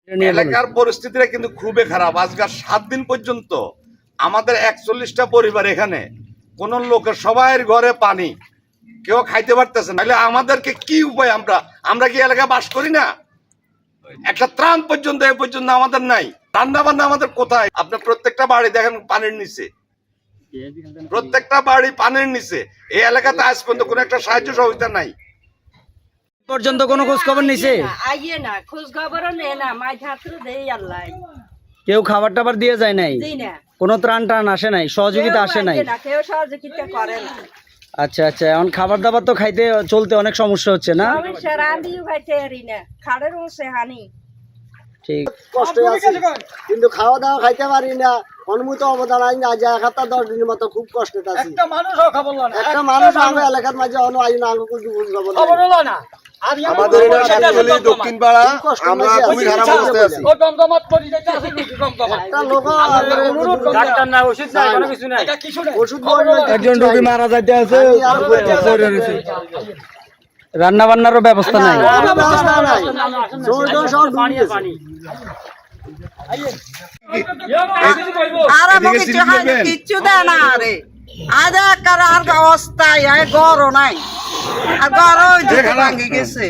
এলাকার পরিস্থিতিটা কিন্তু খুবই খারাপ। আজকাল 7 দিন পর্যন্ত আমাদের 41টা পরিবার এখানে কোন লোকের সবার ঘরে পানি, কেউ খাইতে পারতেছে না। আমাদেরকে কি উপায়? আমরা কি এলাকায় বাস করি না? একটা ত্রাণ পর্যন্ত এ পর্যন্ত আমাদের নাই। রান্না বান্না আমাদের কোথায়? আপনার প্রত্যেকটা বাড়ি দেখেন পানির নিচে, প্রত্যেকটা বাড়ি পানির নিচে। এই এলাকাতে আজ পর্যন্ত কোনো একটা সাহায্য সহযোগিতা নাই। পর্যন্ত কোনো খোঁজ খবর নিছে? আইয়ে না, খোঁজ খবরও নেই না, মাই ধাত্র দেই আল্লাহ। কেউ খাবার টাবার দিয়ে যায় নাই? জি না, কোনো ত্রাণ টান আসে নাই, সহযোগিতা আসে নাই? কেউ সহযোগিতা করে না। আচ্ছা আচ্ছা, এখন খাবার দাবার তো খাইতে চলতে অনেক সমস্যা হচ্ছে না? আমি রান্দিও খাইতে পারি না, খাড়ের উঠছে হানি। ঠিক কষ্টে আছি, কিন্তু খাওয়া দাওয়া খাইতে পারি না। অনুমতি অবদান আইন আজ 1 সপ্তাহ 10 দিনের মতো খুব কষ্টে আছি। একটা মানুষ আমার এলাকার মাঝে অন্য আইন আঙ্গুল খবর হলো না। আমাদের এটা সাতখালি দক্ষিণ পাড়া, আমরা খুবই খারাপ অবস্থায় আছি। ও দমদমাত পড়ি যাইতে আছে একটা লোক ডাক্তার না, ওষুধ নাই, কোনো কিছু নাই। ওষুধ একজন রোগী মারা যাইতে আছে, রান্না বান্নারও ব্যবস্থা নাই। ব্যবস্থা নাই, সব পানি পানি। কিচ্ছু দেয় না রে, আজ আর অবস্থায় গরও নাই, আর গরও ভাঙি গেছে।